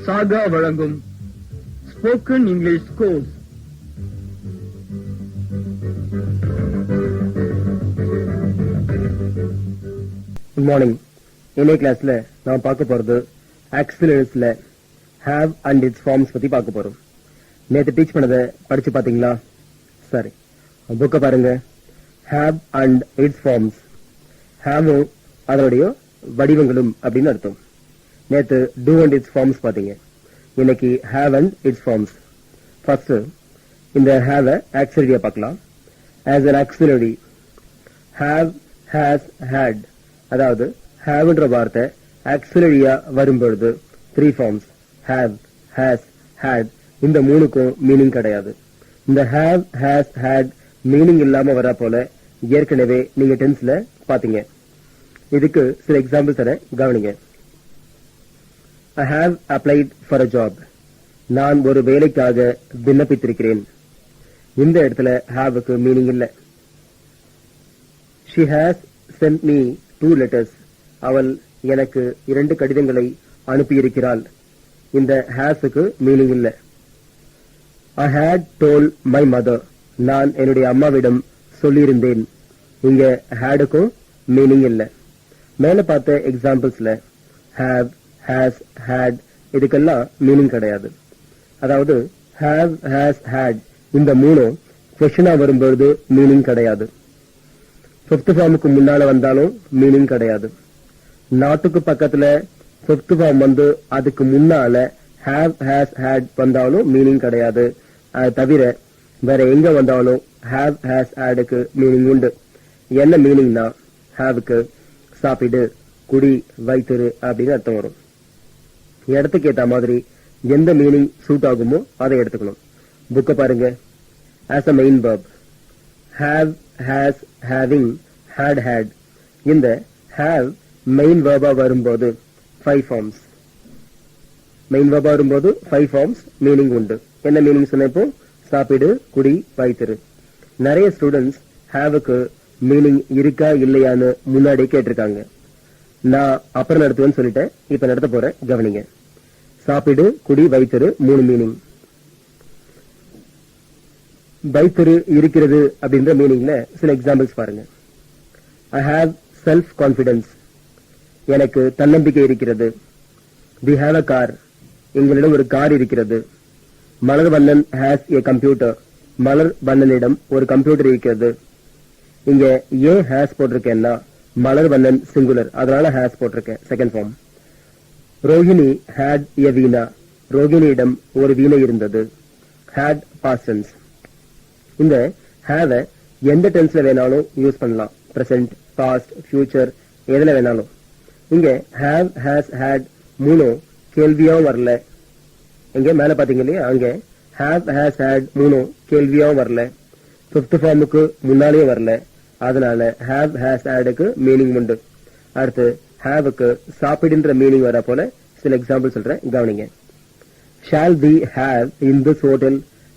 சாகா வழங்கும் spoken English course. Good morning. இன்னைய கிளாஸ்ல நான் பார்க்க போறது ஆக்சிலரிஸ்ல ஹேவ் அண்ட் இட்ஸ் ஃபார்ம்ஸ் பத்தி பார்க்க போறோம். நேத்து டீச் பண்ணதை படிச்சு பாத்தீங்களா? சரி, புக்க பாருங்க. Have and its forms. ஹேவும் அதனுடைய வடிவங்களும் அப்படின்னு அர்த்தம். நேத்து டூ அண்ட் இட்ஸ் ஃபார்ம்ஸ் பாத்தீங்க. இன்னைக்கு have and its forms. First இந்த ஹேவ ஆக்சிலரியா பார்க்கலாம். As an auxiliary, have, has, had. அதாவது ஹேவ்ன்ற வார்த்தை ஆக்சிலரியா வரும்பொழுது 3 ஃபார்ம்ஸ் have, has, had. இந்த மூணுக்கும் மீனிங் கிடையாது. இந்த have, has, had மீனிங் இல்லாம வரா போல ஏற்கனவே நீங்க டென்ஸ்ல பாத்தீங்க. இதுக்கு சில எக்ஸாம்பிள் தரேன், கவனிங்க. I have applied for a job. நான் ஒரு வேலைக்காக விண்ணப்பித்திருக்கிறேன். இந்த இடத்துல haveக்கு மீனிங் இல்ல. She has sent me 2 letters. அவள் எனக்கு 2 கடிதங்களை அனுப்பியிருக்கிறாள். இந்த hasக்கு மீனிங் இல்ல. I had told my mother. நான் என்னுடைய அம்மாவிடம் சொல்லியிருந்தேன். இங்க hadக்கும் மீனிங் இல்ல. மேல பார்த்த எக்ஸாம்பிள்ஸ்ல have, has, had இதுக்கெல்லாம் மீனிங் கிடையாது. அதாவது have, has, had இந்த மூணும் கொஸ்டினா வரும்பொழுது மீனிங் கிடையாது. 5th ஃபார்முக்கு முன்னால வந்தாலும் மீனிங் கிடையாது. நாட்டுக்கு பக்கத்துல 5th ஃபார்ம் வந்து அதுக்கு முன்னால have, has, had வந்தாலும் மீனிங் கிடையாது. அது தவிர வேற எங்க வந்தாலும் have, has, hadக்கு மீனிங் உண்டு. என்ன மீனிங்னா haveக்கு சாப்பிடு, குடி, வைத்திரு அப்படின்னு அர்த்தம் வரும். இடத்துக்கு ஏத்த மாதிரி எந்த மீனிங் சூட் ஆகுமோ அதை எடுத்துக்கணும். புக்க பாருங்க. as a main verb, have, has, having, had, had. இந்த have மெயின் verb-ஆ வரும்போது 5 ஃபார்ம்ஸ். மெயின் verb-ஆ வரும்போது 5 ஃபார்ம்ஸ் மீனிங் உண்டு. என்ன மீனிங் சொன்னப்போ? சாப்பிடு, குடி, வைத்திரு. நிறைய ஸ்டூடெண்ட்ஸ் haveக்கு மீனிங் இருக்கா இல்லையான்னு முன்னாடி கேட்டிருக்காங்க. நான் அப்புறம் நடத்துவேன்னு சொல்லிட்டேன், இப்ப நடத்த போறேன், கவனிங்க. சாப்பிடு, குடி, வைத்திரு 3 மீனிங். வைத்திரு இருக்கிறது அப்படின்ற மீனிங்ல சில எக்ஸாம்பிள்ஸ் பாருங்க. I have self confidence. எனக்கு தன்னம்பிக்கை இருக்கிறது. We have a car. எங்களிடம் ஒரு கார் இருக்கிறது. மலர் வண்ணன் has a computer. மலர் வண்ணனிடம் ஒரு கம்ப்யூட்டர் இருக்கிறது. இங்க ஏன் has போட்டிருக்கேன்னா மலர் வண்ணன் சிங்குலர், அதனால has போட்டிருக்கேன், second form. Rohini had a veena. ரோஹிணியிடம் ஒரு வீணை இருந்தது. had past tense. இந்த have எந்த டென்ஸ்ல வேணாலும் யூஸ் பண்ணலாம். பிரசன்ட், பாஸ்ட், ஃபியூச்சர் எதுல வேணாலும். இங்க have, has, had மூணும் கேள்வியாவும் வரல. இங்க மேல பாத்தீங்க இல்லையா, அங்க have, has, had மூணும் கேள்வியாவும் வரல. 5th ஃபார்முக்கு முன்னாலேயே வரல. அதனால have, has, hadக்கு மீனிங் உண்டு. அடுத்து haveக்கு சாப்பிடுன்ற மீனிங் வர போல சில எக்ஸாம்பிள் சொல்றேன், கவனிங்க. Shall we have in this hotel?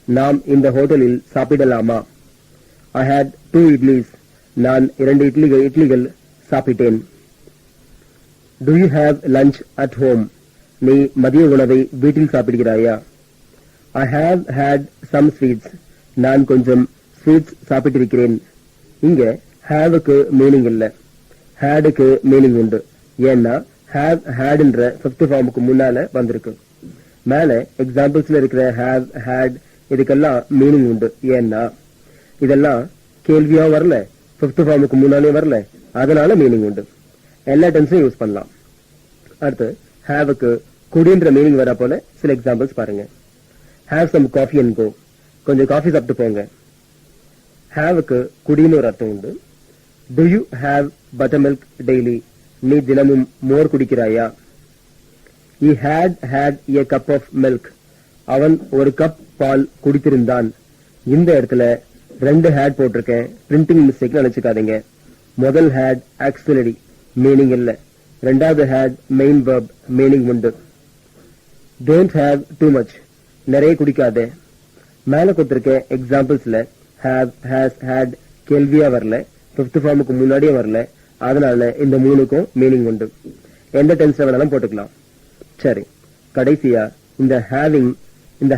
நாம் இந்த ஹோட்டலில் சாப்பிடலாமா? I had 2 idlis. நான் 2 இட்லிகள் சாப்பிட்டேன். Do you have lunch at home? நீ மதிய உணவை வீட்டில் சாப்பிடுகிறாயா? I have had some sweets. நான் கொஞ்சம் ஸ்வீட்ஸ் சாப்பிட்டிருக்கிறேன். இங்க haveக்கு மீனிங் இல்ல, hadக்கு மீனிங் உண்டு. ஏன்னா have, hadன்ற 5th ஃபார்முக்கு முன்னால வந்திருக்கு. மேல எக்ஸாம்பிள்ஸ்ல இருக்கிற have, had இதுக்கெல்லாம் மீனிங் உண்டு. ஏன்னா இதெல்லாம் கேள்வியா வரல, 5th ஃபார்முக்கு முன்னாலே வரல, அதனால மீனிங் உண்டு. எல்லா டென்ஸும் யூஸ் பண்ணலாம். அடுத்து haveக்கு குடின்ற மீனிங் வர போல சில எக்ஸாம்பிள்ஸ் பாருங்க. have some coffee and go. கொஞ்சம் காஃபி சாப்பிட்டு போங்க. haveக்கு குடின்னு ஒரு அர்த்தம் உண்டு. Do you have buttermilk daily? நீ தினமும் மோர் குடிக்கிறாயா? He had a cup of milk. அவன் ஒரு கப் பால் குடித்திருந்தான். இந்த இடத்துல 2 had போட்டிருக்கேன், பிரிண்டிங் மிஸ்டேக் நினைச்சுக்காதீங்க. முதல் had auxiliary மீனிங் இல்ல. ரெண்டாவது had மெயின் verb மீனிங் உண்டு. Don't have too much. நிறைய குடிக்காதே. மேல கொடுத்திருக்க எக்ஸாம்பிள்ஸ்ல have, has, had கேள்வியா வரல, 5th ஃபார்முக்கு முன்னாடியே வரல. அதனால இந்த மூணுக்கும் மீனிங் உண்டு. எந்த டென்ஸ்ல வேணாலும் போட்டுக்கலாம். சரி, கடைசியா இந்த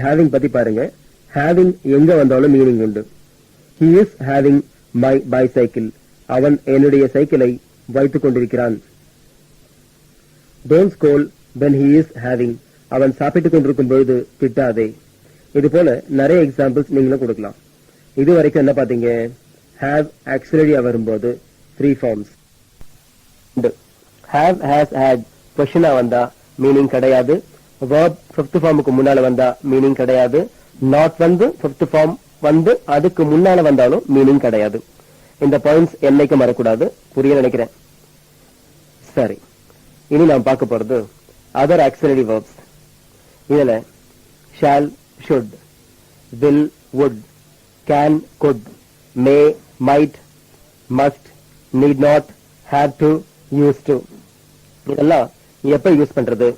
ஹேவிங் பத்தி பாருங்க. ஹேவிங் எங்க வந்தாலும் மீனிங் உண்டு. he is having my bicycle. அவன் என்னுடைய சைக்கிளை வைத்துக் கொண்டிருக்கிறான். don't scold when he is having. அவன் சாப்பிட்டுக் கொண்டிருக்கும் பொழுது திட்டாதே. இது போல நிறைய எக்ஸாம்பிள்ஸ் நீங்களும் கொடுக்கலாம். இது வரைக்கும் என்ன பாத்தீங்க? have auxiliary வரும்போது 3 forms. have, has, had கொஸ்டினா வந்தா மீனிங் கிடையாது. verb 5th ஃபார்முக்கு முன்னால வந்தா மீனிங் கிடையாது. not வந்து 5th ஃபார்ம் வந்து அதுக்கு முன்னால வந்தாலும் மீனிங் கிடையாது. இந்த பாயிண்ட்ஸ் என்னைக்கு மறக்கூடாது. புரிய நினைக்கிறேன். சரி, இனி நாம் பார்க்க போறது other auxiliary verbs. இதுல shall, should, will, would, can, could, may, might, must, need not, have to, used to. இதெல்லாம் எப்ப யூஸ் பண்றது?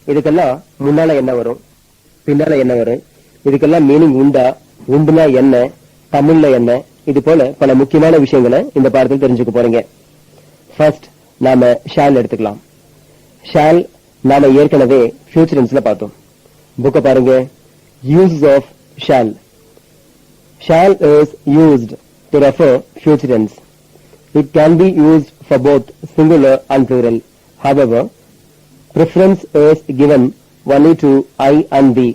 இதுக்கெல்லாம் முன்னால என்ன வரும், பின்னால என்ன வரும், இதுக்கெல்லாம் மீனிங் உண்டா, உண்டுனா என்ன, தமிழ்ல என்ன, இது போல பல முக்கியமான விஷயங்களை இந்த பாடத்தில் தெரிஞ்சுக்க போறீங்க. ஃபர்ஸ்ட் நாம ஷால் எடுத்துக்கலாம். ஷால் நாம ஏற்கனவே ஃபியூச்சர் டென்ஸ்ல பார்த்தோம். புக்க பாருங்க. Uses of shall. Shall is used to refer future tense. It can be used for both singular and plural. However, preference is given only to I and we.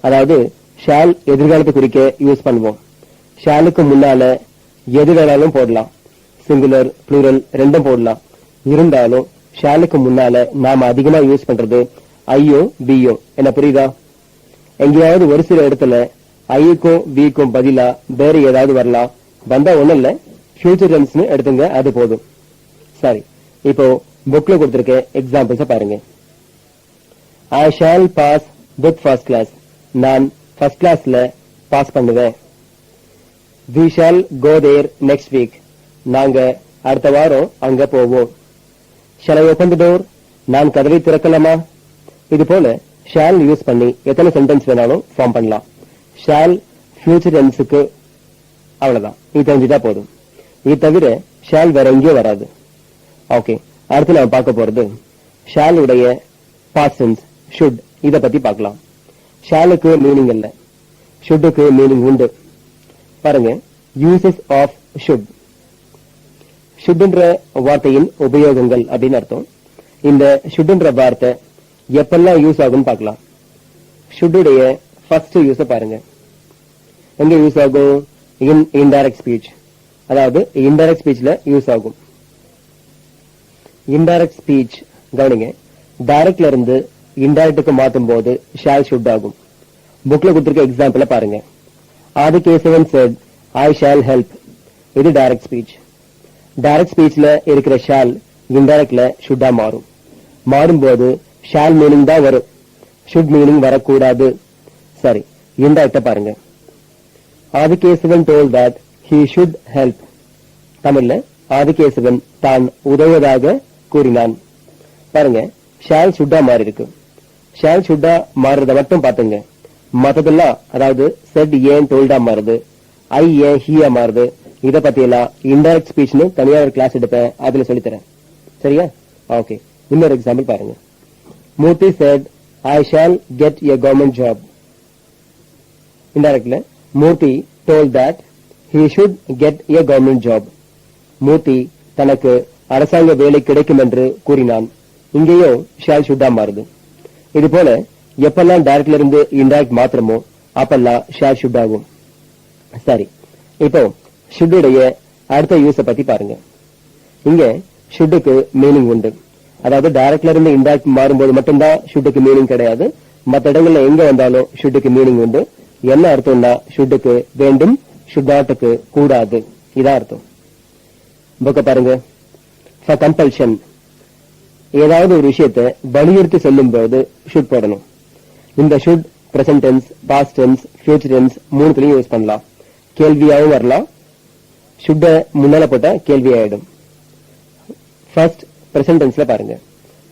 அதாவது shall எதிர்காலத்தை குறிக்க use பண்ணுவோம். ஷாலுக்கு முன்னால எது வேணாலும் போடலாம். சிங்குலர், plural ரெண்டும் போடலாம். இருந்தாலும் ஷாலுக்கு முன்னால நாம அதிகமா யூஸ் பண்றது ஐயோ பியோ. என்ன புரியுதா? எங்கேயாவது ஒரு சில இடத்துல ஐக்கும் விக்கும் பதிலா வேற ஏதாவது வரலாம். வந்தா ஒண்ணும் இல்ல, ஃபியூச்சர் டென்ஸ்னு எடுத்துங்க, அது போதும். சரி, இப்போ புக்ல கொடுத்திருக்க எக்ஸாம்பிள்ஸ் பாருங்க. I shall pass with first class. நான் ஃபர்ஸ்ட் கிளாஸ்ல பாஸ் பண்ணுவேன். We shall go there next week. நாங்க அடுத்த வாரம் அங்க போவோம். Shall I open the door? நான் கதவை திறக்கலாமா? இது போல shall யூஸ் பண்ணி எத்தனை சென்டென்ஸ் வேணாலும் ஃபார்ம் பண்ணலாம். shall ஃபியூச்சர் டென்ஸுக்கு அவ்வளவுதான். இது தெரிஞ்சுட்டா போதும். இது தவிர shall வேற எங்கேயும் வராது. ஓகே, அடுத்து நான் பார்க்க போறது shall உடைய past tense should. இத பத்தி பார்க்கலாம். shallக்கு மீனிங் இல்ல, shouldக்கு மீனிங் உண்டு. பாருங்க, uses of should. shouldன்ற வார்த்தையின் உபயோகங்கள் அப்படின்னு அர்த்தம். இந்த shouldன்ற வார்த்தை எப்பெல்லாம் யூஸ் ஆகும்னு பார்க்கலாம். should உடைய ஃபர்ஸ்ட் யூஸ பாருங்க. எங்க யூஸ் ஆகும்? in indirect speech. அதாவது இன்டைரக்ட் ஸ்பீச்ல யூஸ் ஆகும். இன்டைரக்ட் ஸ்பீச் கவனிங்க. டைரக்ட்ல இருந்து இன்டைரக்டுக்கு மாத்தும் போது ஷால் ஷுட் ஆகும். புக்ல கொடுத்திருக்க எக்ஸாம்பிள பாருங்க. Adikesavan said I shall help. இது டைரக்ட் ஸ்பீச். டைரக்ட் ஸ்பீச்ல இருக்கிற ஷால் இன்டைரக்ட்ல ஷுட்டா மாறும். மாறும்போது ஷால் மீனிங் தான் வரும், ஷுட் மீனிங் வரக்கூடாது. சரி, இன்டைரக்ட பாருங்க. Adikesavan told that he should help. தமிழ்ல ஆதிகேசவன் தான் உதவுவதாக கூறினான். பாருங்க, ஷால் ஷுட்டா மாறி இருக்கு. ஷால் ஷுட்டா மாறுறத மட்டும் பாத்துங்க. மத்ததெல்லாம், அதாவது செட் ஏன் டோல்டா மாறுது, ஐ ஏன் ஹீயா மாறுது, இத பத்தி எல்லாம் இன்டைரக்ட் ஸ்பீச்னு தனியா ஒரு கிளாஸ் எடுப்பேன், அதுல சொல்லித்தரேன். சரியா? ஓகே, இன்னொரு எக்ஸாம்பிள் பாருங்க. மூர்த்தி said I shall get a government job. இன்டைரக்ட்ல Murthy told that he should get a government job. மூர்த்தி தனக்கு அரசாங்க வேலை கிடைக்கும் என்று கூறினான். இங்கேயும் ஷால் ஷுட்டா மாறுது. இது போல எப்பெல்லாம் டைரக்ட்ல இருந்து இன்டைரக்ட் மாத்திரமோ அப்பெல்லாம் ஷால் ஷுட் ஆகும். சரி, இப்போ ஷுட்டுடைய அடுத்த யூஸ பத்தி பாருங்க. இங்க ஷுட்டுக்கு மீனிங் உண்டு. அதாவது டைரக்ட்ல இருந்து இன்டைரக்ட் மாறும்போது மட்டும்தான் ஷுட்டுக்கு மீனிங் கிடையாது. மற்ற இடங்கள்ல எங்க வந்தாலும் ஷுட்டுக்கு மீனிங் உண்டு. என்ன அர்த்தம்னா ஷுட்டுக்கு வேண்டும், ஷுட் நாட்டுக்கு கூடாது. இதான் அர்த்தம். புக்க பாருங்க. ஃபார் கம்பல்ஷன், ஏதாவது ஒரு விஷயத்தை வலியுறுத்தி சொல்லும் போது ஷுட் போடணும். இந்த should present tense, past tense, future tense மூணுத்துலயும் யூஸ் பண்ணலாம். கேள்வியாவும் வரலாம். ஷுட்ட முன்னால போட்டா கேள்வி ஆயிடும். ஃபர்ஸ்ட் பிரசன்ட் டென்ஸ்ல பாருங்க.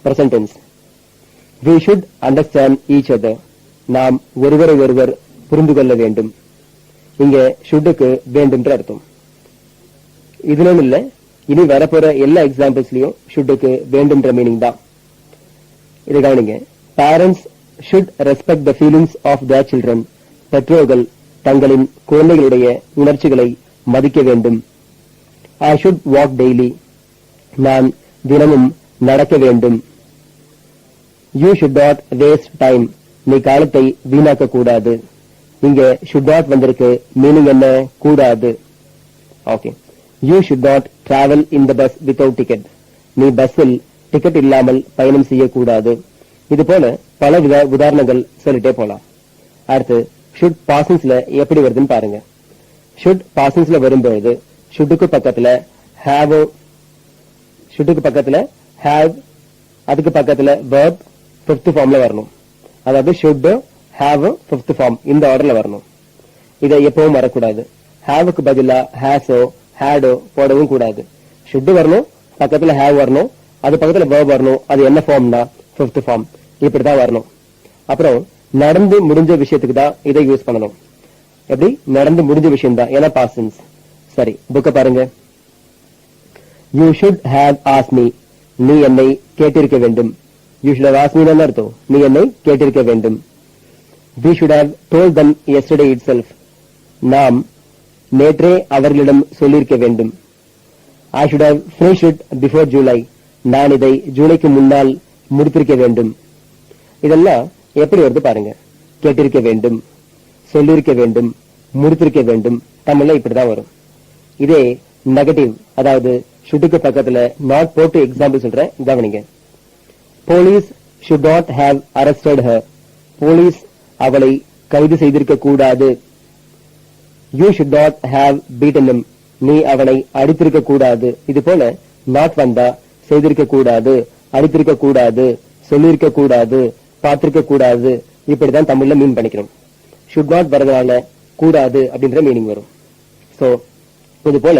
Present tense, we should understand each other. நாம் ஒருவரை ஒருவர் புரிந்து கொள்ள வேண்டும். இங்க ஷுட்டுக்கு வேண்டும்ன்ற அர்த்தம். இதுல இல்ல, இனி வரப்போற எல்லா எக்ஸாம்பிள்ஸ்லயும் ஷுட்டுக்கு வேண்டும்ன்ற மீனிங் தான். இது கவனிங்க. Parents should respect the feelings of their children. பெற்றோர்கள் தங்களின் குழந்தைகளுடைய உணர்ச்சிகளை மதிக்க வேண்டும். I should walk daily. நான் தினமும் நடக்க வேண்டும். You should not waste time. நீ காலத்தை வீணாக்க கூடாது. இங்க should not வந்திருக்கு. மீனிங் என்ன? கூடாது. Okay. You should not travel in the bus without ticket. நீ பஸ்ஸில் டிக்கெட் இல்லாமல் பயணம் செய்யக்கூடாது. இது போல பல உதாரணங்கள் சொல்லிட்டே போலாம். அடுத்து should பாசிங்ஸ்ல எப்படி வருதுன்னு பாருங்க. should பாசிங்ஸ்ல வரும்போது ஷுட்டுக்கு பக்கத்துல have, ஷுட்டுக்கு பக்கத்துல have, அதுக்கு பக்கத்துல verb fifth ஃபார்ம்ல வரணும். அதாவது should have fifth ஃபார்ம் இந்த ஆர்டர்ல வரணும். இதை எப்பவும் வரக்கூடாது. haveக்கு பதிலா has had போடவும் கூடாது. should வரணும், பக்கத்துல have வரணும், அது பக்கத்துல verb வரணும். அது என்ன ஃபார்ம்னா fifth ஃபார்ம். இப்படிதான் வரணும். அப்புறம் நடந்து முடிஞ்ச விஷயத்துக்கு தான் இதை யூஸ் பண்ணணும். எப்படி? நடந்து முடிஞ்ச விஷயம் தான், ஏன்னா பாஸ்ட். சரி, புக்க பாருங்க. You should have asked me. நீ என்னை கேட்டிருக்க வேண்டும். You should have asked me என்ன அர்த்தம்? நீ என்னை கேட்டிருக்க வேண்டும். We should have told them yesterday itself. நாம் நேற்றே அவர்களிடம் சொல்லியிருக்க வேண்டும். I should have finished it before July. நான் இதை ஜூலைக்கு முன்னால் முடித்திருக்க வேண்டும். இதெல்லாம் எப்படி வருது பாருங்க. கேட்டிருக்க வேண்டும், சொல்லியிருக்க வேண்டும், முடித்திருக்க வேண்டும். தமிழ்ல இப்படிதான் வரும். இதே நெகட்டிவ், அதாவது ஷுட்டுக்கு பக்கத்துல நாட் போட்டு எக்ஸாம்பிள் சொல்றேன், கவனிங்க. Police should not have arrested her. Police அவளை கைது செய்திருக்க கூடாது. You should not have beaten him. நீ அவனை அடித்திருக்க கூடாது. இது போல நாட் வந்தா செய்திருக்க கூடாது, அடித்திருக்க கூடாது, சொல்லியிருக்க கூடாது, பார்த்திருக்க கூடாது. இப்படிதான் தமிழ்ல மீன் பண்ணிக்கிறோம். should not வரதுனால கூடாது அப்படின்ற மீனிங் வரும். சோ இது போல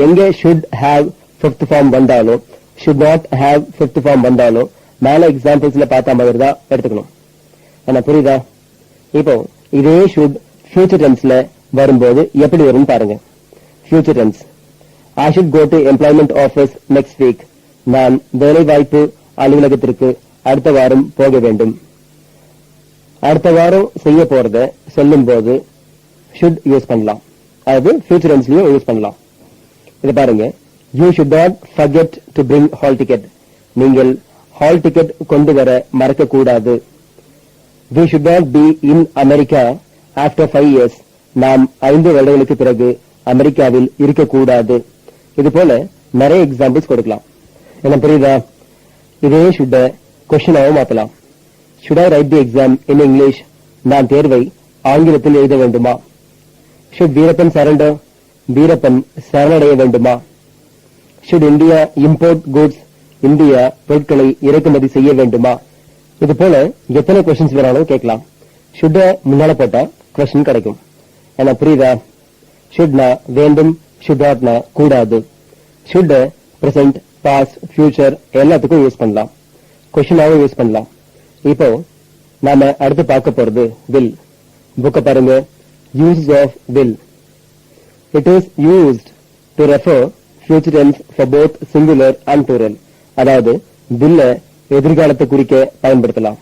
எங்க should have fifth ஃபார்ம் வந்தாலோ should not have fifth form வந்தாலோ மேல எக்ஸாம்பிள்ஸ்ல பார்த்த மாதிரி தான் எடுத்துக்கணும். என்ன புரியுதா? இப்போ இதே should ஃபியூச்சர் டென்ஸ்ல வரும்போது எப்படி வரும் பாருங்க. Future tense. I should go to employment office next week. நான் வேலை வாய்ப்பு அலுவலகத்திற்கு அடுத்த வாரம் போக வேண்டும். அடுத்த வாரம் செய்ய போறத சொல்லும் போது should யூஸ் பண்ணலாம். அது ஃபியூச்சர் டென்ஸ்லயும் யூஸ் பண்ணலாம். இது பாருங்க. You should not forget to bring hall ticket. நீங்கள் ஹால் டிக்கெட் கொண்டு வர மறக்க கூடாது. We should not be in America after 5 years. நாம் 5 வருடங்களுக்கு பிறகு அமெரிக்காவில் இருக்கக்கூடாது. இது போல நிறைய எக்ஸாம்பிள்ஸ் கொடுக்கலாம். என்ன புரியுதா? இதே should கொஸ்டினாவும் மாத்தலாம். Should I write the exam in English? நான் தேர்வை ஆங்கிலத்தில் எழுத வேண்டுமா? Should Veerappan surrender? வீரப்பன் சரணடைய வேண்டுமா? Should India import goods? India பொருட்களை இறக்குமதி செய்ய வேண்டுமா? இது போல எத்தனை கொஸ்டின்ஸ் வேணாலும் கேட்கலாம். should முன்னால போட்டா கொஸ்டின் கிடைக்கும். என்ன புரியுதா? should னா வேண்டும், should not னா கூடாது. should present, past, future எல்லாத்துக்கும் யூஸ் பண்ணலாம். கொஸ்டினாவும் யூஸ் பண்ணலாம். இப்போ நாம அடுத்து பார்க்க போறது will. புக்க பாருங்க. uses of will. It is used to refer future tense for both singular and plural. அதாவது will எதிர்காலத்தை குறிக்க பயன்படுத்தலாம்.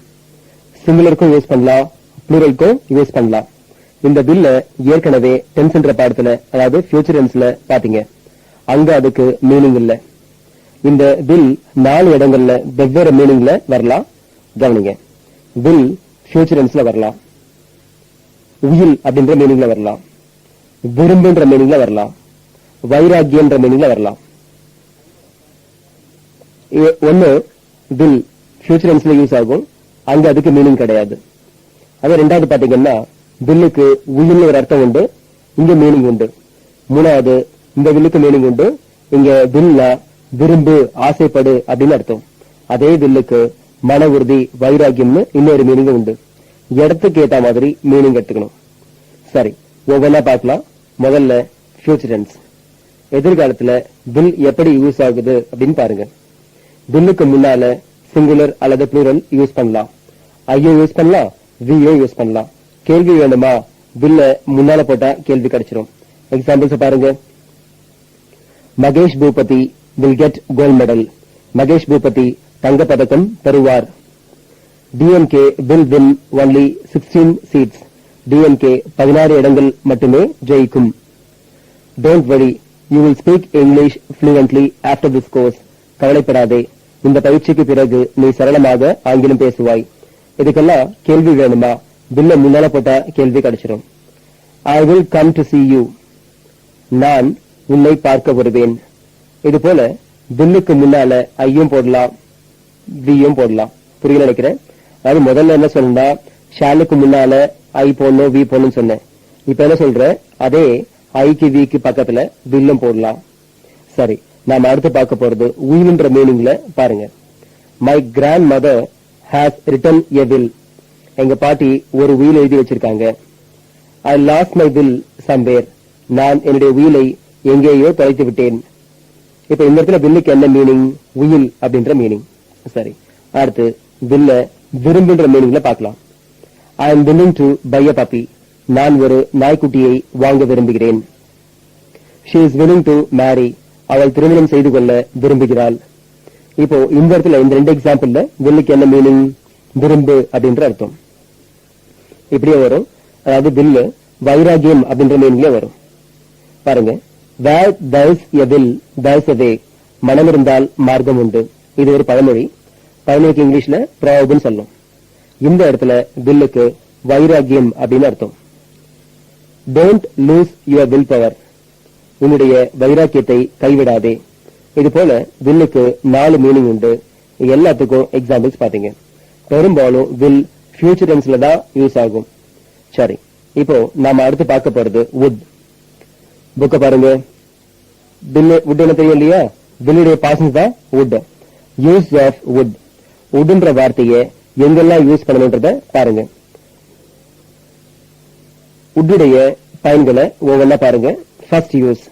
சிங்குலருக்கும் யூஸ் பண்ணலாம், ப்ளூரலுக்கும் யூஸ் பண்ணலாம். இந்த will ஏற்கனவே டென்ஸ் என்ற பாடத்துல, அதாவது ஃபியூச்சர் டென்ஸ்ல பாத்தீங்க. அங்க அதுக்கு மீனிங் இல்ல. இந்த will 4 இடங்கள்ல வெவ்வேறு மீனிங்ல வரலாம். கவனிங்க. will ஃபியூச்சர் டென்ஸ்ல வரலாம், will அப்படின்ற மீனிங்ல வரலாம், விரும்புன்ற மீனிங்ல வரலாம், வைராகியன்ற மீனிங்ல வரலாம். ஒன்னு will ஃபியூச்சர் டென்ஸ்ல யூஸ் ஆகும், அங்க அதுக்கு மீனிங் கிடையாது. அது ரெண்டாவது பாத்தீங்கன்னா வில்லுக்கு உயிர்னு ஒரு அர்த்தம் உண்டு, இங்க மீனிங் உண்டு. மூணாவது இந்த வில்லுக்கு மீனிங் உண்டு, இங்க வில்ல விரும்பு, ஆசைப்படு அப்படின்னு அர்த்தம். அதே வில்லுக்கு மன உறுதி, வைராகியம்னு இன்னொரு மீனிங் உண்டு. இடத்துக்கு ஏத்த மாதிரி மீனிங் எடுத்துக்கணும். சரி, ஒவ்வொன்னா பார்க்கலாம். முதல்ல ஃபியூச்சர் டென்ஸ். எதிர்காலத்துல will எப்படி யூஸ் ஆகுது அப்படின்னு பாருங்க. வில்லுக்கு முன்னால சிங்குலர் அல்லது ப்ளூரல் யூஸ் பண்ணலாம். ஐயோ யூஸ் பண்ணலாம், வியோ யூஸ் பண்ணலாம். கேள்வி வேணுமா? will முன்னால போட்டா கேள்வி கிடைச்சிரும். எக்ஸாம்பிள்ஸ் பாருங்க. Mahesh Boopathi will get gold medal. Mahesh Boopathi தங்க பதக்கம் பெறுவார். DMK will win only 16 seats. DMK 16 இடங்கள் மட்டுமே ஜெயிக்கும். Don't worry, you will speak English fluently after this course. கவலைப்படாதே, இந்த பயிற்சிக்கு பிறகு நீ சரளமாக ஆங்கிலம் பேசுவாய். இதுக்கெல்லாம் கேள்வி வேணுமா? பில்ல முன்னால போட்டா கேள்வி கிடைச்சிடும். I will come to see you. நான் உன்னை பார்க்க வருவேன். இது போல பில்லுக்கு முன்னால ஐயும் போடலாம், வியும் போடலாம். புரியல நினைக்கிறேன். அது முதல்ல என்ன சொன்னா, ஷாலுக்கு முன்னால ஐ போடணும், வி போடணும் சொன்னேன். இப்ப என்ன சொல்ற, அதே ஐக்கு விக்கு பக்கத்துல பில்லும் போடலாம். சரி, நாம அடுத்து பார்க்க போறது உயில்ன்ற மீனிங்ல பாருங்க. My grandmother has written a will. எங்க பாட்டி ஒரு உயில் எழுதி வச்சிருக்காங்க. I lost my will somewhere. நான் என்னுடைய உயிலை எங்கேயோ தொலைத்து விட்டேன். இப்ப இந்த இடத்துல வில்லுக்கு என்ன மீனிங்? உயில் அப்படின்ற மீனிங். சரி, அடுத்து வில்ல விரும்புன்ற மீனிங்ல பார்க்கலாம். I am willing to buy a puppy. நான் ஒரு நாய்க்குட்டியை வாங்க விரும்புகிறேன். she is willing to marry. அவள் திருமணம் செய்து கொள்ள விரும்புகிறாள். இப்போ இந்த இடத்துல இந்த ரெண்டு எக்ஸாம்பிள்ல வில்லுக்கு என்ன மீனிங்? விரும்பு அப்படின்ற அர்த்தம். இப்படியே வரும். அதாவது வில்லு வைராகியம் அப்படின்ற மீனிங்ல வரும். பாருங்க, where there is a will there is a way. மனம் இருந்தால் மார்க்கம் உண்டு. இது ஒரு பழமொழி. பழமொழிக்கு இங்கிலீஷ்ல ப்ராவர்ப்னு சொல்லும். இந்த இடத்துல வில்லுக்கு வைராகியம் அப்படின்னு அர்த்தம். Don't lose your will power. உன்னுடைய வைராக்கியத்தை கைவிடாதே. இது போல வில்லுக்கு 4 மீனிங் உண்டு. எல்லாத்துக்கும் எக்ஸாம்பிள்ஸ் பாத்தீங்க. பெரும்பாலும் வில் ஃபியூச்சர் டென்ஸ்ல தான் யூஸ் ஆகும். சரி, இப்போ நாம அடுத்து பார்க்க போறது வுட். புக்க பாருங்க. வுட் என்ன தெரியும் இல்லையா? வில்லுடைய பாசன்ஸ் தான் வுட். Use of would. வுட்ன்ற வார்த்தையை எங்கெல்லாம் யூஸ் பண்ணணும்ன்றத பாருங்க. வுட்டுடைய பயன்களை ஒவ்வொன்னா பாருங்க. First use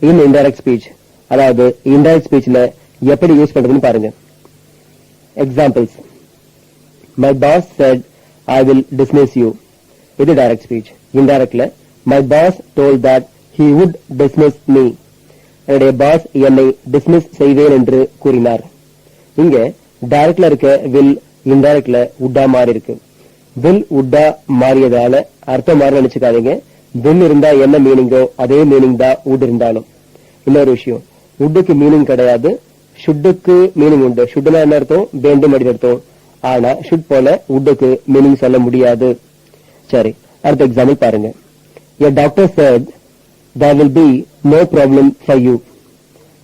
in indirect speech. அதாவது இன்டைரக்ட் ஸ்பீச்ல எப்படி யூஸ் பண்றதுன்னு பாருங்க. Examples. My boss said I will dismiss you. இது டைரக்ட் ஸ்பீச். இன்டைரக்ட்ல my boss told that he would dismiss me. என்னுடைய பாஸ் என்னை டிஸ்மிஸ் செய்வேன் என்று கூறினார். இங்க டைரக்ட்ல இருக்க வில் இன்டைரக்ட்ல உட்டா மாறி இருக்கு. வில் உட்டா மாறியதால அர்த்தம் மாறி நினைச்சுக்காதீங்க. வில் இருந்தா என்ன மீனிங்கோ அதே மீனிங் தான் உட் இருந்தாலும். இன்னொரு விஷயம், உட்டுக்கு மீனிங் கிடையாது, ஷுட்டுக்கு மீனிங் உண்டு. ஷுட்னா என்ன அர்த்தம்? வேண்டும் அப்படின்னு அர்த்தம். ஆனா ஷுட் போல உட்டுக்கு மீனிங் சொல்ல முடியாது. சரி, அடுத்த எக்ஸாம்பிள் பாருங்க. A doctor said there will be no problem for you.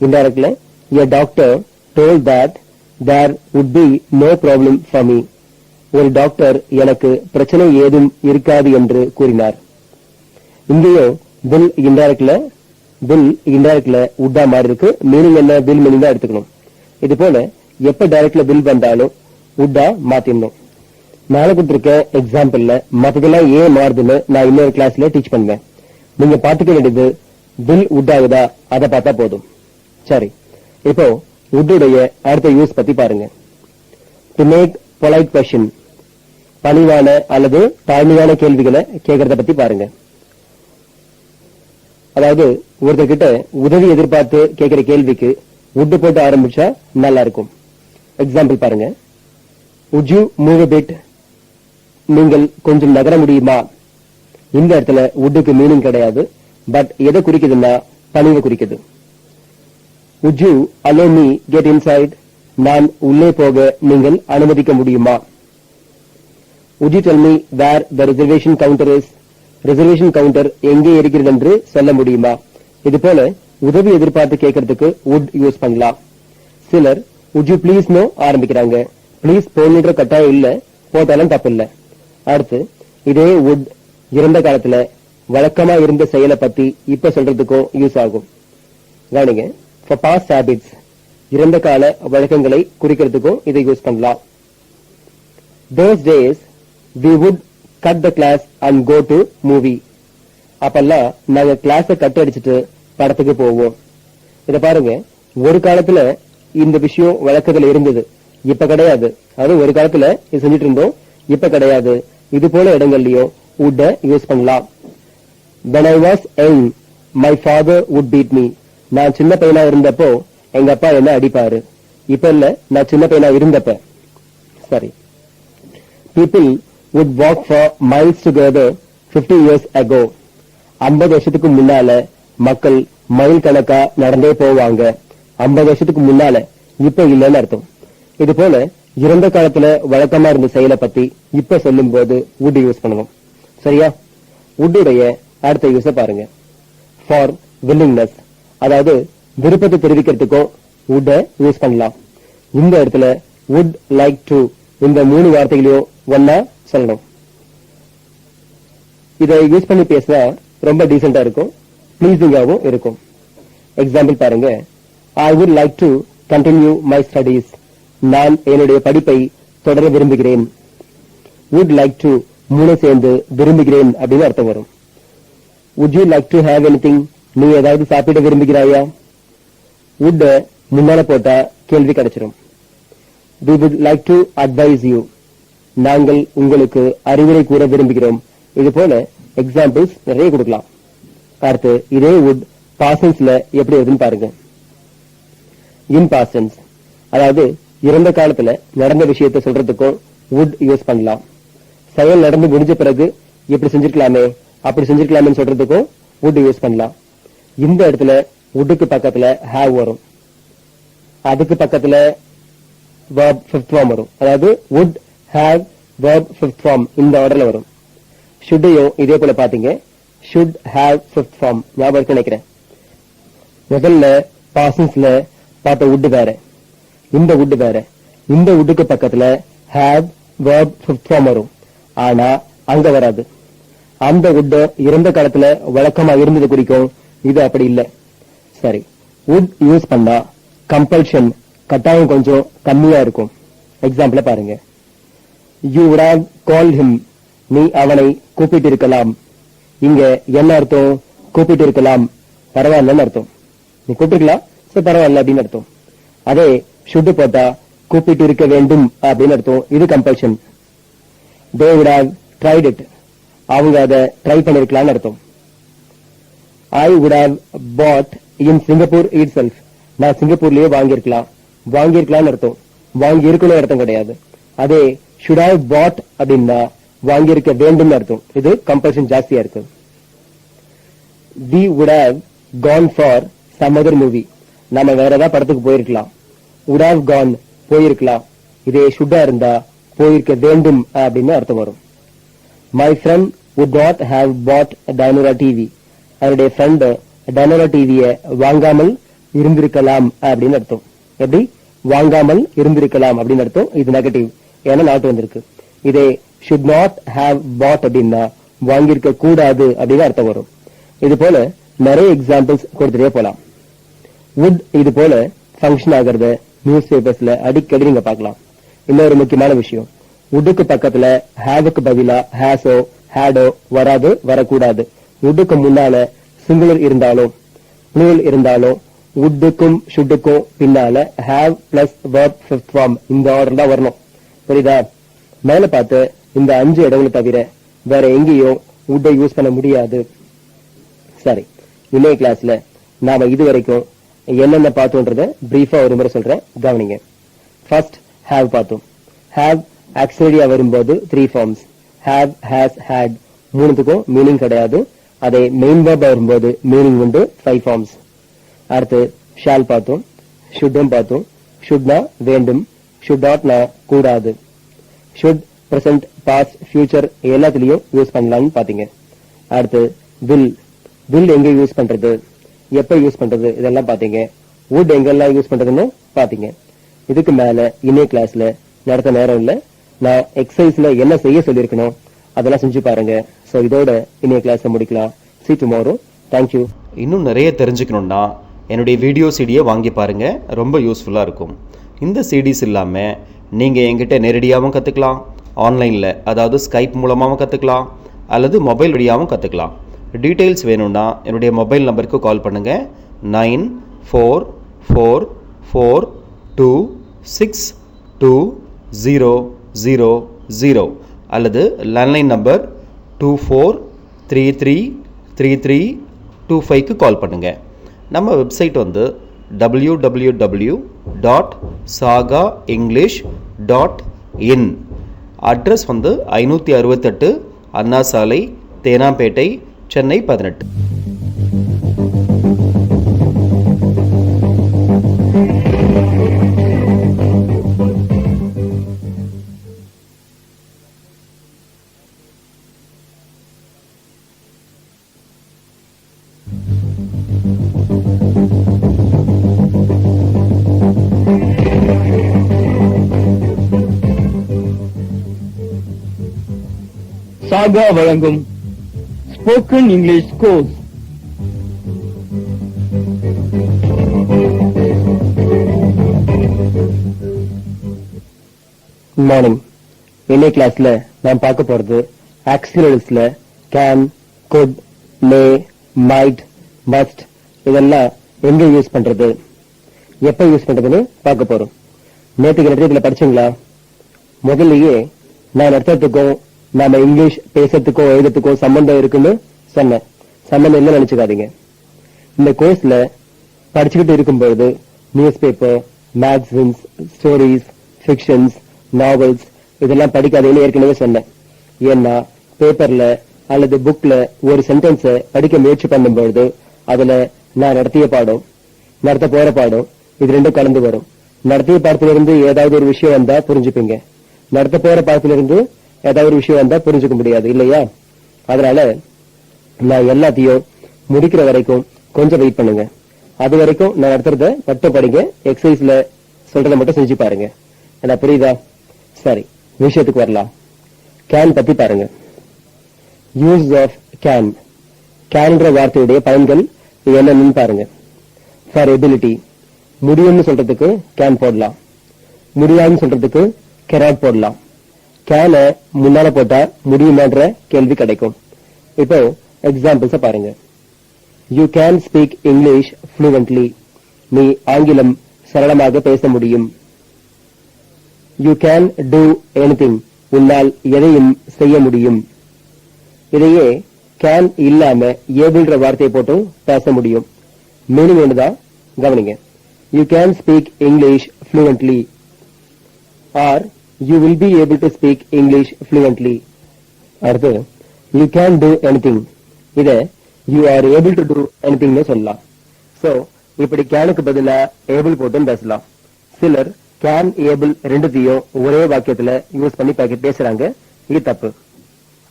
Indirectly, a doctor told that there would be no problem for me. ஒரு டாக்டர் எனக்கு பிரச்சனை ஏதும் இருக்காது என்று கூறினார். இங்கேயும் வில் இன்டைரக்ட்ல உட்டா மாறி இருக்கு. மீனிங் என்ன? வில் மீனிங் தான் எடுத்துக்கணும். இது போல எப்ப டைரக்ட்ல வில் வந்தாலும் உட்டா மாத்திடணும். மேல கொடுத்திருக்க எக்ஸாம்பிள்ல மத்ததெல்லாம் ஏன் மாறுதுன்னு நான் இன்னொரு கிளாஸ்ல டீச் பண்ணுவேன். நீங்க பாத்துக்க வேண்டியது வில் உட் ஆகுதா அதை பார்த்தா போதும். சரி, இப்போ உட்டுடைய அடுத்த யூஸ் பத்தி பாருங்க. To make polite question. பணிவான அல்லது தாழ்மையான கேள்விகளை கேட்கறத பத்தி பாருங்க. அதாவது ஒருத்தர் கிட்ட உதவி எதிர்பார்த்து கேட்கிற கேள்விக்கு உட்டு போட்டு ஆரம்பிச்சா நல்லா இருக்கும். எக்ஸாம்பிள் பாருங்க. would you move a bit? நீங்கள் கொஞ்சம் நகர முடியுமா? இந்த இடத்துல உட்டுக்கு மீனிங் கிடையாது. பட் எதை குறிக்குதுன்னா பணிவை குறிக்குது. would you allow me get inside? நான் உள்ளே போக நீங்கள் அனுமதிக்க முடியுமா? would you tell me where the reservation counter is? Reservation counter எங்கே இருக்கிறது என்று சொல்ல முடியுமா? இது போல உதவி எதிர்பார்த்து கேட்கறதுக்கு would யூஸ் பண்ணலாம். சிலர் would you please know ஆரம்பிக்கிறாங்க. ப்ளீஸ் போன்ற கட்டாயம் இல்ல, போட்டாலும் தப்பு இல்ல. அடுத்து இதே would இறந்த காலத்துல வழக்கமா இருந்த செயலை பத்தி இப்ப சொல்றதுக்கும் யூஸ் ஆகும். கவனிங்க. for past habits இறந்த கால வழக்கங்களை குறிக்கிறதுக்கும் இதை யூஸ் பண்ணலாம். those days we would cut the class and go to movie. அப்பெல்லாம் நாங்க கிளாஸ கட் அடிச்சுட்டு படத்துக்கு போவோம். இத பாருங்க, ஒரு காலத்துல இந்த விஷயம் வழக்கத்துல இருந்தது, இப்ப கிடையாது. அது ஒரு காலத்துல இது செஞ்சுட்டு இருந்தோம், இப்ப கிடையாது. இது போல இடங்கள்லயும் would யூஸ் பண்ணலாம். when I was young my father would beat me. நான் சின்ன பையனா இருந்தப்போ எங்க அப்பா என்ன அடிப்பாரு. இப்ப இல்ல, நான் சின்ன பையனா இருந்தப்ப. சரி, People would walk for miles together 50 years ago. 50 வருஷத்துக்கு முன்னால மக்கள் மைல் கணக்கா நடந்தே போவாங்க. 50 வருஷத்துக்கு முன்னால, இப்ப இல்லைன்னு அர்த்தம். இது போல இறந்த காலத்துல வழக்கமா இருந்த செயலை பத்தி இப்ப சொல்லும் போது would யூஸ் பண்ணுவோம். சரியா? would உடைய அடுத்த யூஸ பாருங்க. ஃபார் willingness, அதாவது விருப்பத்தை தெரிவிக்கிறதுக்கும் would யூஸ் பண்ணலாம். இந்த இடத்துல would like to இந்த 3 வார்த்தைகளையும் ஒன்னா சொல்லணும். இதை யூஸ் பண்ணி பேசினா ரொம்ப டீசெண்டா இருக்கும், பிளீசிங்காவும் இருக்கும். எக்ஸாம்பிள் பாருங்க. I would like to continue my studies. நான் என்னுடைய படிப்பை தொடர விரும்புகிறேன். would like to 3 சேர்ந்து விரும்புகிறேன் அப்படின்னு அர்த்தம் வரும். would you like to have anything? நீ ஏதாவது சாப்பிட விரும்புகிறாயா? would முன்னால போட்டா கேள்வி கிடைச்சிடும். we would like to advise you. நாங்கள் உங்களுக்கு அறிவுரை கூற விரும்புகிறோம். இது போல எக்ஸாம்பிள்ஸ் நிறைய கொடுக்கலாம். அடுத்து இதே would பாஸ்டென்ஸ்ல எப்படி இருக்குன்னு பாருங்க. இன் பாஸ்டென்ஸ், அதாவது இறந்த காலத்துல நடந்த விஷயத்தை சொல்றதுக்கும் would யூஸ் பண்ணலாம். செயல் நடந்து முடிஞ்ச பிறகு இப்படி செஞ்சிருக்கலாமே அப்படி செஞ்சிருக்கலாமே சொல்றதுக்கும் would யூஸ் பண்ணலாம். இந்த இடத்துல would-க்கு பக்கத்துல have வரும். அதுக்கு பக்கத்துல verb fifth form வரும். அதாவது would, have, verb fifth form இந்த ஆர்டர்ல வரும். should-யும் இதே போல பாத்தீங்க. should have fifth form ஞாபகம் இருக்கு நினைக்கிறேன். முதல்ல பாஸ்டென்ஸ்ல பார்த்த would வேற, இந்த would வேற. இந்த would-க்கு பக்கத்துல have, verb fifth form வரும். ஆனா அங்க வராது. அந்த would இறந்த காலத்துல வழக்கமா இருந்தது குறிக்கும். இது அப்படி இல்ல. சரி, would யூஸ் பண்ணா கம்பல்ஷன், கட்டாயம் கொஞ்சம் கம்மியா இருக்கும். எக்ஸாம்பிள பாருங்க. you would have called him. நீ அவனை கூப்பிட்டு இருக்கலாம். இங்க என்ன அர்த்தம்? கூப்பிட்டு இருக்கலாம், பரவாயில்லன்னு அர்த்தம். நீ கூப்பிட்டுக்கலாம், சரி பரவாயில்ல அப்படின்னு அர்த்தம். அதே should போட்டா கூப்பிட்டு இருக்க வேண்டும் அப்படின்னு அர்த்தம். இது compulsion. they would have tried it. அவங்க அதை ட்ரை பண்ணிருக்கலாம்னு அர்த்தம். I would have bought in Singapore itself. நான் சிங்கப்பூர்லயே வாங்கியிருக்கலாம்னு அர்த்தம். வாங்கி இருக்கணும் அர்த்தம் கிடையாது. அதே should have bought அப்படின்னா வாங்கியிருக்க வேண்டும் அர்த்தம். இது கம்பல்ஷன் ஜாஸ்தியா இருக்கு. we would have gone for some other movie. நாம வேற ஏதாவது படத்துக்கு போயிருக்கலாம். would have gone போயிருக்கலாம். இதே should இருந்தா போயிருக்க வேண்டும் அப்படின்னு அர்த்தம் வரும். my friend would not have bought a Dynora TV. அவருடைய ஃப்ரெண்ட் Dynora டிவியை வாங்காமல் இருந்திருக்கலாம் அப்படின்னு அர்த்தம். எப்படி? வாங்காமல் இருந்திருக்கலாம் அப்படின்னு அர்த்தம். இது நெகட்டிவ், ஏன்னா நாட்டு வந்திருக்கு. இதே should not have bought அப்படின்னா வாங்கியிருக்க கூடாது அப்படின்னு அர்த்தம் வரும். இது போல நிறைய எக்ஸாம்பிள்ஸ் கொடுத்துட்டே போலாம். would இது போல ஃபங்க்ஷன் ஆகிறத நியூஸ் பேப்பர்ஸ்ல அடிக்கடி நீங்க பார்க்கலாம். இன்னொரு முக்கியமான விஷயம், would-க்கு பக்கத்துல have-க்கு பதிலா has-ஓ had-ஓ வராது, வரக்கூடாது. would-க்கு முன்னால சிங்குலர் இருந்தாலும் plural இருந்தாலும் would-க்கும் should-க்கும் பின்னால have plus verb fifth form இந்த ஆர்டர் தான் வரணும். புரியுதா? மேல பார்த்து இந்த 5 இடங்களை தவிர வேற எங்கேயும் would யூஸ் பண்ண முடியாது. சரி, இன்னைய கிளாஸ்ல நாம இதுவரைக்கும் என்னென்ன பார்த்தோன்றத பிரீஃபா ஒரு முறை சொல்றேன், கவனிங்க. ஃபர்ஸ்ட் have பார்த்தோம். have ஆக்சிலரியா வரும்போது 3 ஃபார்ம்ஸ். have, has, had மூணுத்துக்கும் மீனிங் கிடையாது. அதே மெயின் verb வரும்போது மீனிங் உண்டு, 5 ஃபார்ம்ஸ். அடுத்து shall பார்த்தோம். should-ம் பார்த்தோம். should-னா வேண்டும், should not-னா கூடாது. should present, past, future எல்லாத்துலயும் யூஸ் பண்ணலாம்னு பாத்தீங்க. அடுத்து will எங்க யூஸ் பண்றது, எப்ப யூஸ் பண்றது இதெல்லாம் பாத்தீங்க. would எங்கெல்லாம் யூஸ் பண்றதுன்னு பாத்தீங்க. இதுக்கு மேல இன்னைய கிளாஸ்ல நடத்த நேரம் இல்ல, நான் எக்ஸசைஸ்ல என்ன செய்ய சொல்லிருக்கணும் அதெல்லாம் செஞ்சு பாருங்க. சோ இதோட இன்னைய கிளாஸை முடிக்கலாம். see you tomorrow. thank you. இன்னும் நிறைய தெரிஞ்சுக்கணும்னா என்னுடைய வீடியோ சிடியை வாங்கி பாருங்க, ரொம்ப யூஸ்ஃபுல்லா இருக்கும். இந்த சிடிஸ் இல்லாம நீங்க என்கிட்ட நேரடியாகவும் கத்துக்கலாம், ஆன்லைன்ல அதாவது ஸ்கைப் மூலமாகவும் கத்துக்கலாம், அல்லது மொபைல் வழியாகவும் கத்துக்கலாம். டீடைல்ஸ் வேணும்னா என்னுடைய மொபைல் நம்பருக்கு கால் பண்ணுங்க. 9444426000 அல்லது லேண்ட்லைன் நம்பர் 24333325க்கு கால் பண்ணுங்க. நம்ம வெப்சைட் வந்து www.sagaenglish.in. அட்ரஸ் வந்து 568 அண்ணா சாலை, தேனாம்பேட்டை, சென்னை 18. சாகா வழங்கும் ஸ்போக்கன் இங்கிலீஷ் கோர்ஸ். மார்னிங். இன்னைக்கு கிளாஸ்ல நான் பார்க்க போறது ஆக்சிலரிஸ்ல can, could, may, might, must இதெல்லாம் எங்க யூஸ் பண்றது, எப்ப யூஸ் பண்றதுன்னு பார்க்க போறோம். நேற்றுக்கு நிறைய இதுல படிச்சீங்களா? முதல்லயே நான் அர்த்தத்துக்கும் நாம இங்கிலீஷ் பேசுறதுக்கோ எழுதுறதுக்கோ சம்பந்தம் இருக்குன்னு சொன்னேன். சம்பந்தம் என்ன நினைச்சுக்காதீங்க. இந்த கோர்ஸ்ல படிச்சுக்கிட்டு இருக்கும்போது news paper, magazines, stories, fictions, novels இதெல்லாம் படிக்காதீங்கன்னு ஏற்கனவே சொன்னேன். ஏன்னா பேப்பர்ல அல்லது புக்ல ஒரு சென்டென்ஸை படிக்க முயற்சி பண்ணும்பொழுது அதுல நான் நடத்திய பாடம், நடத்த போற பாடம் இது ரெண்டும் கலந்து வரும். நடத்திய பாடத்திலிருந்து ஏதாவது ஒரு விஷயம் வந்தா புரிஞ்சுப்பீங்க, நடத்த போற பாடத்திலிருந்து ஏதாவது ஒரு விஷயம் வந்தா புரிஞ்சுக்க முடியாது இல்லையா? அதனால நான் எல்லாத்தையும் முடிக்கிற வரைக்கும் கொஞ்சம் வெயிட் பண்ணுங்க. அது வரைக்கும் நான் நடத்துறத மட்டும் படிங்க, எக்ஸசைஸ்ல சொல்றதை மட்டும் செஞ்சு பாருங்க. என்ன புரியுதா? சரி, விஷயத்துக்கு வரலாம். கேன் பத்தி பாருங்க. Use of can. கேன்ற வார்த்தையுடைய பயன்கள் என்னன்னு பாருங்க. ஃபார் எபிலிட்டி, முடியும்னு சொல்றதுக்கு கேன் போடலாம், முடியாதுன்னு சொல்றதுக்கு கெனாட் போடலாம். கேன முன்னால போட்டா முடியுமான்ற கேள்வி கிடைக்கும். இப்போ எக்ஸாம்பிள்ஸ் பாருங்க. You can speak English ஃப்ளூவென்ட்லி. நீ ஆங்கிலம் சரளமாக பேச முடியும். You can do anything. உன்னால் எதையும் செய்ய முடியும். இதையே கேன் இல்லாம ஏபிள்ன்ற வார்த்தையை போட்டு பேச முடியும். மீனிங் ஒண்ணுதான், கவனிங்க. You can speak English fluently or you will be able to speak English fluently. அடுத்து you can do anything. இத you are able to do anything னு சொல்லலாம். சோ இப்படி கேனுக்கு பதிலா able போட்டும் பேசலாம். சிலர் கேன், ஏபிள் ரெண்டுத்தையும் ஒரே வாக்கியத்துல யூஸ் பண்ணி பேசுறாங்க. இது தப்பு.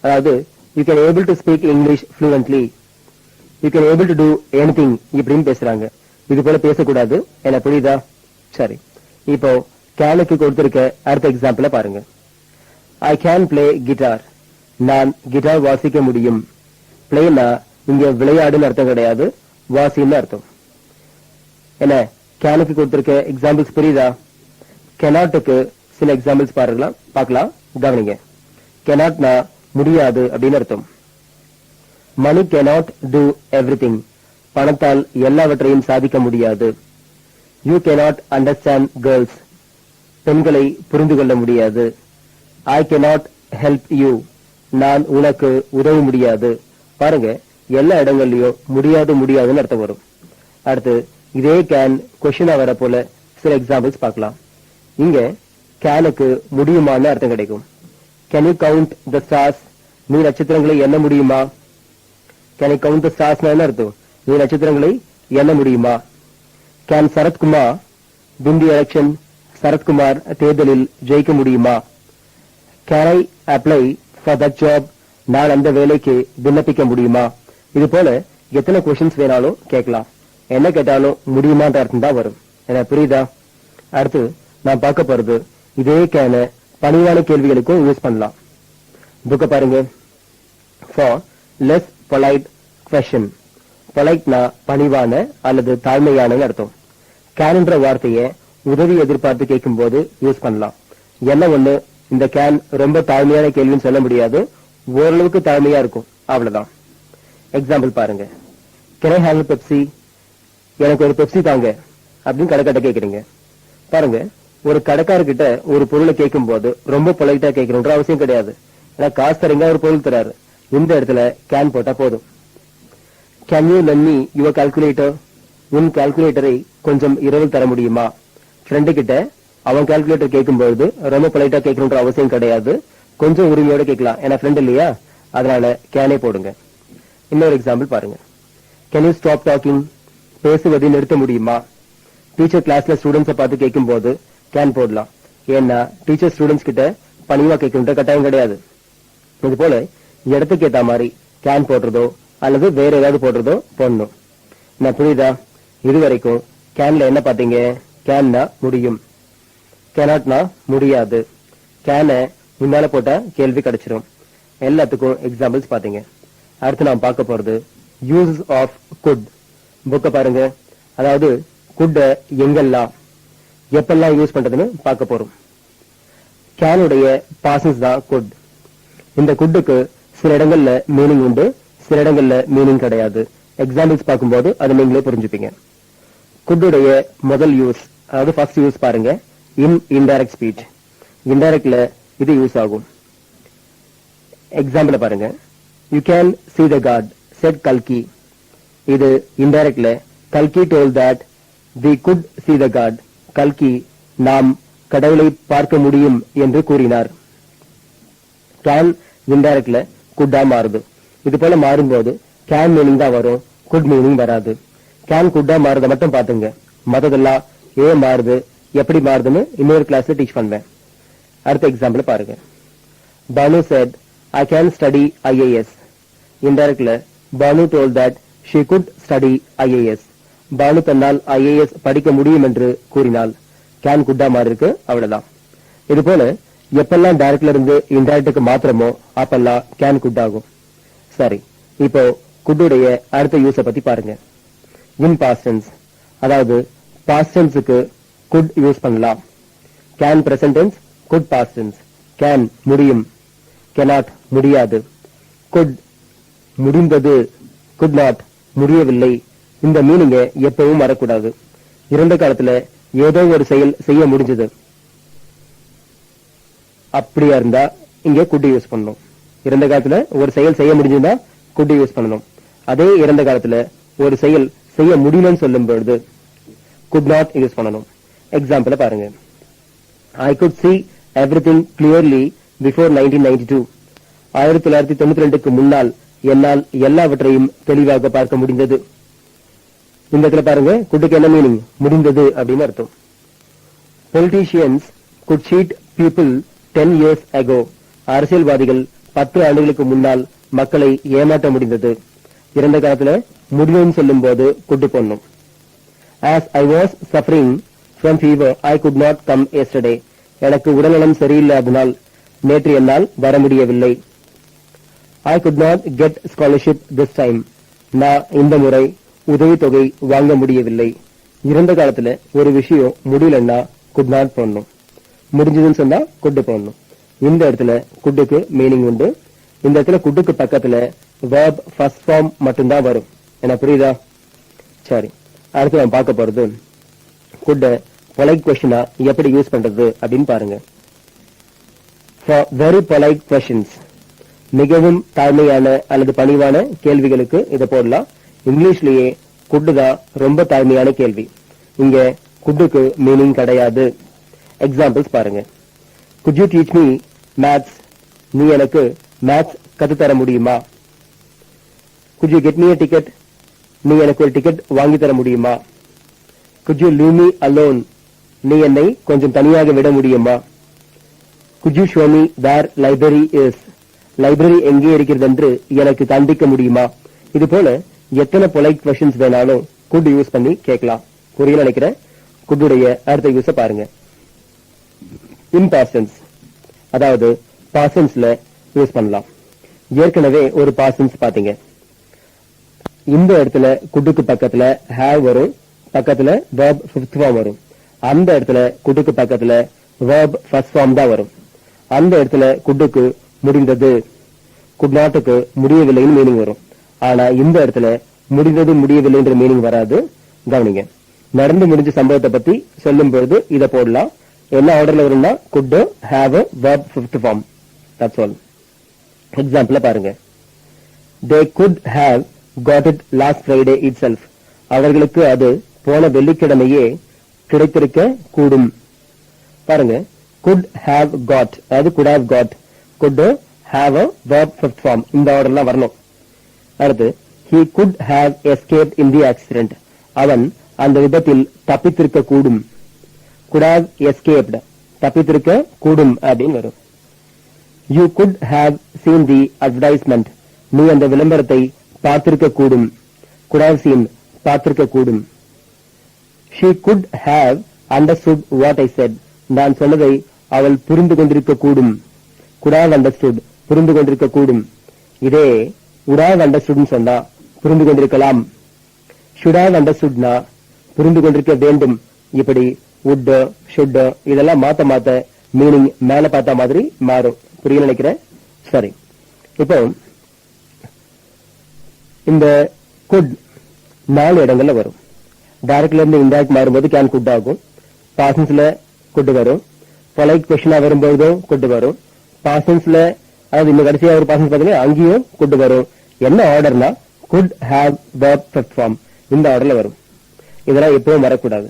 அதாவது you can able to speak English fluently, you can able to do anything இப்படின்னு பேசுறாங்க. இது போல பேசக்கூடாது. என்ன புரியுதா? சரி, இப்போ கேனுக்கு கொடுத்திருக்க அடுத்த எக்ஸாம்பிள பாருங்க. I can play guitar. நான் கிட்டார் வாசிக்க முடியும். பிளேனா இங்க விளையாடுன்னு அர்த்தம் கிடையாது, வாசின்னு அர்த்தம். என்ன கேனுக்கு கொடுத்திருக்க எக்ஸாம்பிள்ஸ் புரியுதா? கெனாட்டுக்கு சில எக்ஸாம்பிள்ஸ் பார்க்கலாம், கவனிங்க. கெனாட்னா முடியாது அப்படின்னு அர்த்தம். மணி cannot do everything. பணத்தால் எல்லாவற்றையும் சாதிக்க முடியாது. You cannot understand girls. பெண்களை புரிந்து கொள்ள முடியாது. I cannot help you. நான் உனக்கு உதவ முடியாது. பாருங்க, எல்லா இடங்கள்லயும் முடியாது முடியாதுன்னு அர்த்தம் வரும். அடுத்து இதே கேன் கொஸ்டினா வர போல சில எக்ஸாம்பிள்ஸ் பார்க்கலாம். இங்க கேனுக்கு முடியுமான்னு அர்த்தம் கிடைக்கும். Can you count the stars? நீ நட்சத்திரங்களை எண்ண முடியுமா? Can you count the stars என்ன அர்த்தம்? நீ நட்சத்திரங்களை எண்ண முடியுமா? Can Sarathkumar win the election? Sarathkumar தேர்தலில் ஜெயிக்க முடியுமா? Can I apply for that job? நான் அந்த வேலைக்கு விண்ணப்பிக்க முடியுமா? இது போல எத்தனை கொஸ்டின்ஸ் வேணாலும் கேட்கலாம். என்ன கேட்டாலும் முடியுமான்ற அர்த்தம் தான் வரும். என்ன புரியுதா? அடுத்து நான் பார்க்க போறது இதே கேன பணிவான கேள்விகளுக்கும் யூஸ் பண்ணலாம். புக்க பாருங்க. For less polite question. பொலைட்னா பணிவான அல்லது தாழ்மையான அர்த்தம். கேன்ன்ற வார்த்தையை உதவி எதிர்பார்த்து கேட்கும் போது யூஸ் பண்ணலாம். என்ன ஒண்ணு, இந்த கேன் ரொம்ப தாழ்மையான கேள்வின்னு சொல்ல முடியாது, ஓரளவுக்கு தாழ்மையா இருக்கும், அவ்வளவுதான். எக்ஸாம்பிள் பாருங்க. Can I have Pepsi? எனக்கு ஒரு பெப்சி தாங்க அப்படின்னு கடைக்காட்ட கேக்குறீங்க. பாருங்க, ஒரு கடைக்காரர்கிட்ட ஒரு பொருளை கேட்கும் போது ரொம்ப பொலைட்டா கேட்கணுன்ற அவசியம் கிடையாது. ஏன்னா காசு தரீங்க, ஒரு பொருள் தராரு. இந்த இடத்துல கேன் போட்டா போதும். Can you lend me your calculator? உன் கால்குலேட்டரை கொஞ்சம் இரவில் தர முடியுமா? ஃப்ரெண்டு கிட்ட அவன் கால்குலேட்டர் கேட்கும்போது ரொம்ப பொலைட்டா கேட்கணுன்ற அவசியம் கிடையாது. கொஞ்சம் உரிமையோட கேட்கலாம், ஏன்னா ஃப்ரெண்ட் இல்லையா, அதனால கேனே போடுங்க. இன்னொரு எக்ஸாம்பிள் பாருங்க. Can you stop talking? பேசுவதை நிறுத்த முடியுமா? டீச்சர் கிளாஸ்ல ஸ்டூடெண்ட்ஸை பார்த்து கேட்கும் போது கேன் போடலாம், ஏன்னா டீச்சர் ஸ்டூடெண்ட்ஸ் கிட்ட பணிவா கேட்கின்ற கட்டாயம் கிடையாது. இது போல இடத்துக்கு ஏத்த மாதிரி கேன் போடுறதோ அல்லது வேற ஏதாவது போடுறதோ போடணும். நான் புரியுதா? இதுவரைக்கும் கேன்ல என்ன பாத்தீங்க? கேன்னா முடியும், கேனாட்னா முடியாது. கேன முன்னால போட்டா கேள்வி கிடைச்சிரும். எல்லாத்துக்கும் எக்ஸாம்பிள்ஸ் பாத்தீங்க. அடுத்து நாம் பார்க்க போறது யூசஸ் ஆஃப் குட். புக்க பாருங்க. அதாவது குட் எங்கெல்லாம் எப்பெல்லாம் யூஸ் பண்றதுன்னு பார்க்க போறோம். கேனுடைய பாசஸ் தான் குட். இந்த குட்டுக்கு சில இடங்கள்ல மீனிங் உண்டு, சில இடங்கள்ல மீனிங் கிடையாது. எக்ஸாம்பிள்ஸ் பார்க்கும்போது அதை நீங்களே புரிஞ்சுப்பீங்க. குட்டுடைய முதல் யூஸ், அதாவது ஃபர்ஸ்ட் யூஸ் பாருங்க, இன் இன்டைரக்ட் ஸ்பீச். இன்டைரக்ட்ல இது யூஸ் ஆகும். எக்ஸாம்பிள் பாருங்க. You can see the god said கல்கி. இது இன்டைரக்ட்ல கல்கி told that we could see the god. கல்கி நாம் கடவுளை பார்க்க முடியும் என்று கூறினார். கேன் இன்டைரக்ட்ல குட்டா மாறுது. இது போல மாறும்போது கேன் மீனிங் தான் வரும், குட் மீனிங் வராது. கேன் குட்டா மாறுத மட்டும் பாத்துங்க, மத்ததெல்லாம் ஏன் மாறுது, எப்படி மாறுதுன்னு இன்னொரு கிளாஸ்ல டீச் பண்ணுவேன். அடுத்த எக்ஸாம்பிள் பாருங்க. Banu said I can study IAS. இன்டைரக்ட்ல Banu told that she could study IAS. Banu தன்னால் IAS படிக்க முடியும் என்று கூறினாள். கேன் குட்டா மாறி இருக்கு, அவ்வளவுதான். இது போல எப்பெல்லாம் டைரக்ட்ல இருந்து இன்டைரக்டுக்கு மாத்திரமோ அப்பெல்லாம் கேன் குட் ஆகும். சரி, இப்போ குட்டுடைய அடுத்த யூஸ பத்தி பாருங்க. இன் பாஸ்ட் டென்ஸ், அதாவது பாஸ்ட் டென்ஸ்க்கு குட் யூஸ் பண்ணலாம். Can present tense, could past tense. Can முடியும், cannot முடியாது. குட் முடிந்தது, குட் நாட் முடியவில்லை. இந்த மீனிங்க எப்பவும் வரக்கூடாது. இறந்த காலத்துல ஏதோ ஒரு செயல் செய்ய முடிஞ்சது அப்படியா இருந்தா இங்க குட் யூஸ் பண்ணணும். இறந்த காலத்துல ஒரு செயல் செய்ய முடிஞ்சதா குட் யூஸ் பண்ணணும். அதே இறந்த காலத்துல ஒரு செயல் செய்ய முடியலன்னு சொல்லும் பொழுது குட் நாட் யூஸ் பண்ணணும். எக்ஸாம்பிள் பாருங்க. I could see everything clearly before 1992. 1992க்கு முன்னால் என்னால் எல்லாவற்றையும் தெளிவாக பார்க்க முடிந்தது. இந்த இடத்துல பாருங்க, குட்டுக்கு என்ன மீனிங்? முடிந்தது அப்படின்னு அர்த்தம். Politicians could cheat people 10 years ago. அரசியல்வாதிகள் 10 ஆண்டுகளுக்கு முன்னால் மக்களை ஏமாற்ற முடிந்தது. இறந்த காலத்துல முடியும்னு சொல்லும் போது குட்டு போடணும். As I was suffering from fever, I could not come yesterday. எனக்கு உடல்நலம் சரியில்லாதனால் நேற்று என்னால் வர முடியவில்லை. I could not get scholarship this time. நான் இந்த முறை உதவித்தொகை வாங்க முடியவில்லை. இறந்த காலத்துல ஒரு விஷயம் முடியலன்னா could not போடணும். முடிஞ்சதுன்னு சொன்னா could போடணும். இந்த இடத்துல குட்டுக்கு மீனிங் உண்டு. இந்த இடத்துல குட்டுக்கு பக்கத்துல verb first form மட்டும்தான் வரும். என்ன புரியுதா? சரி, அடுத்து நான் பார்க்க போறது குட் பொலைட் கொஸ்டினா எப்படி யூஸ் பண்றது அப்படின்னு பாருங்க. For very polite questions, மிகவும் தாழ்மையான அல்லது பணிவான கேள்விகளுக்கு இதை போடலாம். இங்கிலீஷ்லயே குட்டு தான் ரொம்ப தாழ்மையான கேள்வி. இங்க குட்டுக்கு மீனிங் கிடையாது. எக்ஸாம்பிள்ஸ் பாருங்க. Could you teach me maths? நீ எனக்கு மேத்ஸ் கத்துத்தர முடியுமா? Could you get me a ticket? நீ எனக்கு ஒரு டிக்கெட் வாங்கி தர முடியுமா? Could you leave me alone? நீ என்னை கொஞ்சம் தனியாக விட முடியுமா? Could you show me where library is? Library எங்கே இருக்கிறது என்று எனக்கு காண்பிக்க முடியுமா? இது போல எத்தனை பொலைட் கொஸ்டின்ஸ் வேணாலும் குட் யூஸ் பண்ணி கேட்கலாம். புரியல நினைக்கிறேன். குட்டுடைய அடுத்த யூஸ பாருங்க. இன் பாஸ்ட் டென்ஸ், அதாவது பாஸ்ட் டென்ஸ்ல யூஸ் பண்ணலாம். ஏற்கனவே ஒரு பாஸ்ட் டென்ஸ் பாத்தீங்க. இந்த இடத்துல குட்டுக்கு பக்கத்துல have வரும், பக்கத்துல verb fifth form வரும். அந்த இடத்துல குட்டுக்கு பக்கத்துல verb first form தான் வரும். அந்த இடத்துல குட்டுக்கு முடிந்தது, could notக்கு முடியவில்லைன்னு மீனிங் வரும். ஆனா இந்த இடத்துல முடிந்தது முடியவில்லைன்ற மீனிங் வராது. கவனிங்க. நடந்து முடிஞ்ச சம்பவத்தை பத்தி சொல்லும் பொழுது இதை போடலாம். என்ன ஆர்டர்ல வரும்னா could have verb fifth form. That's all. Example பாருங்க. They could have got it last Friday itself. அவர்களுக்கு அது போன வெள்ளிக்கிழமையே கிடைத்திருக்க கூடும். பாருங்க, could have got, அது could have got. could have a verb fifth form. இந்த ஆர்டர்லாம் வரணும். அடுத்து he could have escaped in the accident. அவன் அந்த விபத்தில் தப்பித்திருக்க கூடும். could have escaped தப்பித்திருக்க கூடும் அப்படின்னு வரும். you could have seen the advertisement. நீ அந்த விளம்பரத்தை பார்த்திருக்க கூடும். could have seen பார்த்திருக்க கூடும். she could have understood what I said. நான் சொன்னதை அவள் புரிந்து கொண்டிருக்க கூடும். could have understood புரிந்து கொண்டிருக்க கூடும். இதே would have understood சொன்னா புரிந்து கொண்டிருக்கலாம். should have understood நா புரிந்து கொண்டிருக்க வேண்டும். இப்படி would should இதெல்லாம் மாத்த மீனிங் மேல பார்த்த மாதிரி மாறும். புரிய நினைக்கிறேன். சரி, இப்போ இந்த could 4 இடங்கள்ல வரும். டைரக்ட்ல இருந்து இன்டைரக்ட் மாறும்போது கேன் குட் ஆகும். பாசன்ஸ்ல குட் வரும். பொலைட் கொஸ்டினா வரும்போதும் குட் வரும். பாசன்ஸ்ல அதாவது இன்னும் கடைசியா ஒரு பாசன்ஸ் பாத்தீங்கன்னா அங்கேயும் குட் வரும். என்ன ஆர்டர்னா could have verb first form இந்த ஆர்டர்ல வரும். இதெல்லாம் எப்பவும் வரக்கூடாது.